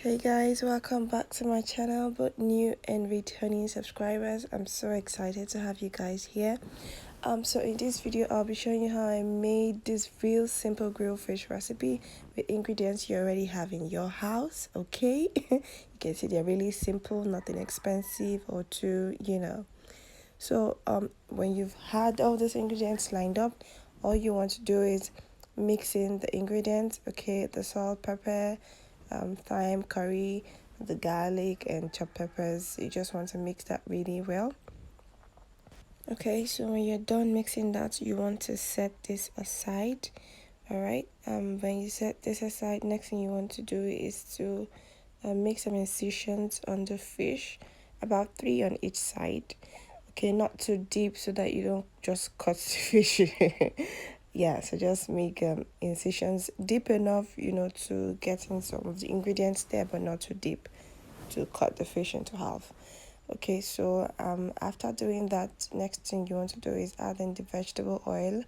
Hey guys, welcome back to my channel, both new and returning subscribers. I'm so excited to have you guys here. So in this video I'll be showing you how I made this real simple grilled fish recipe with ingredients you already have in your house. Okay, you can see they're really simple, nothing expensive or too. So when you've had all those ingredients lined up, all you want to do is mix in the ingredients. Okay, the salt, pepper, thyme, curry, the garlic and chopped peppers. You just want to mix that really well. Okay, so when you're done mixing that, you want to set this aside. All right, when you set this aside, next thing you want to do is to make some incisions on the fish, about 3 on each side. Okay, not too deep so that you don't just cut the fish. Yeah, so just make incisions deep enough, to get in some of the ingredients there, but not too deep to cut the fish into half. Okay, so after doing that, next thing you want to do is add in the vegetable oil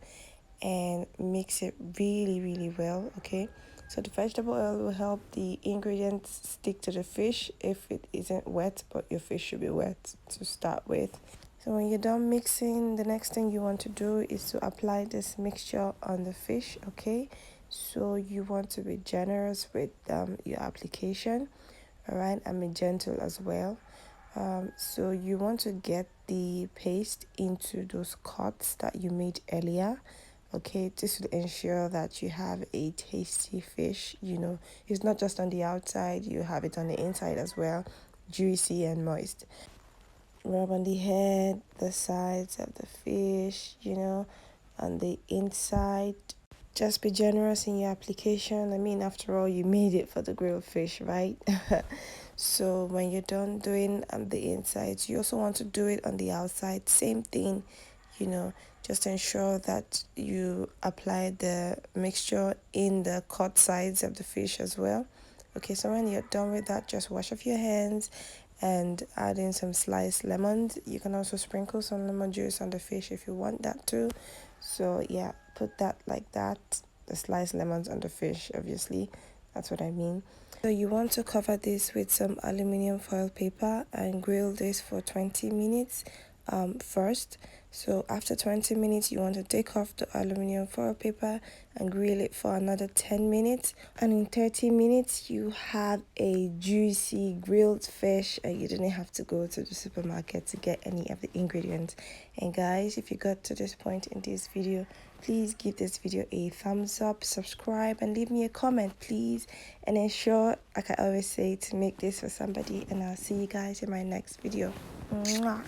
and mix it really well. Okay, so the vegetable oil will help the ingredients stick to the fish if it isn't wet, but your fish should be wet to start with. So when you're done mixing, the next thing you want to do is to apply this mixture on the fish. Okay, so you want to be generous with your application. All right, and be gentle as well. So you want to get the paste into those cuts that you made earlier. Okay, this will ensure that you have a tasty fish. It's not just on the outside, you have it on the inside as well, juicy and moist. Rub on the head, the sides of the fish, on the inside. Just be generous in your application. I mean, after all, you made it for the grilled fish, right? So when you're done doing the insides, you also want to do it on the outside. Same thing, just ensure that you apply the mixture in the cut sides of the fish as well. Okay, so when you're done with that, just wash off your hands and add in some sliced lemons. You can also sprinkle some lemon juice on the fish if you want that too. So yeah, put that like that, the sliced lemons on the fish, obviously, that's what I mean. So you want to cover this with some aluminum foil paper and grill this for 20 minutes first. So after 20 minutes, you want to take off the aluminum foil paper and grill it for another 10 minutes. And in 30 minutes, you have a juicy grilled fish and you didn't have to go to the supermarket to get any of the ingredients. And guys, if you got to this point in this video, please give this video a thumbs up, subscribe, and leave me a comment, please. And ensure, like I always say, to make this for somebody. And I'll see you guys in my next video. Mwah.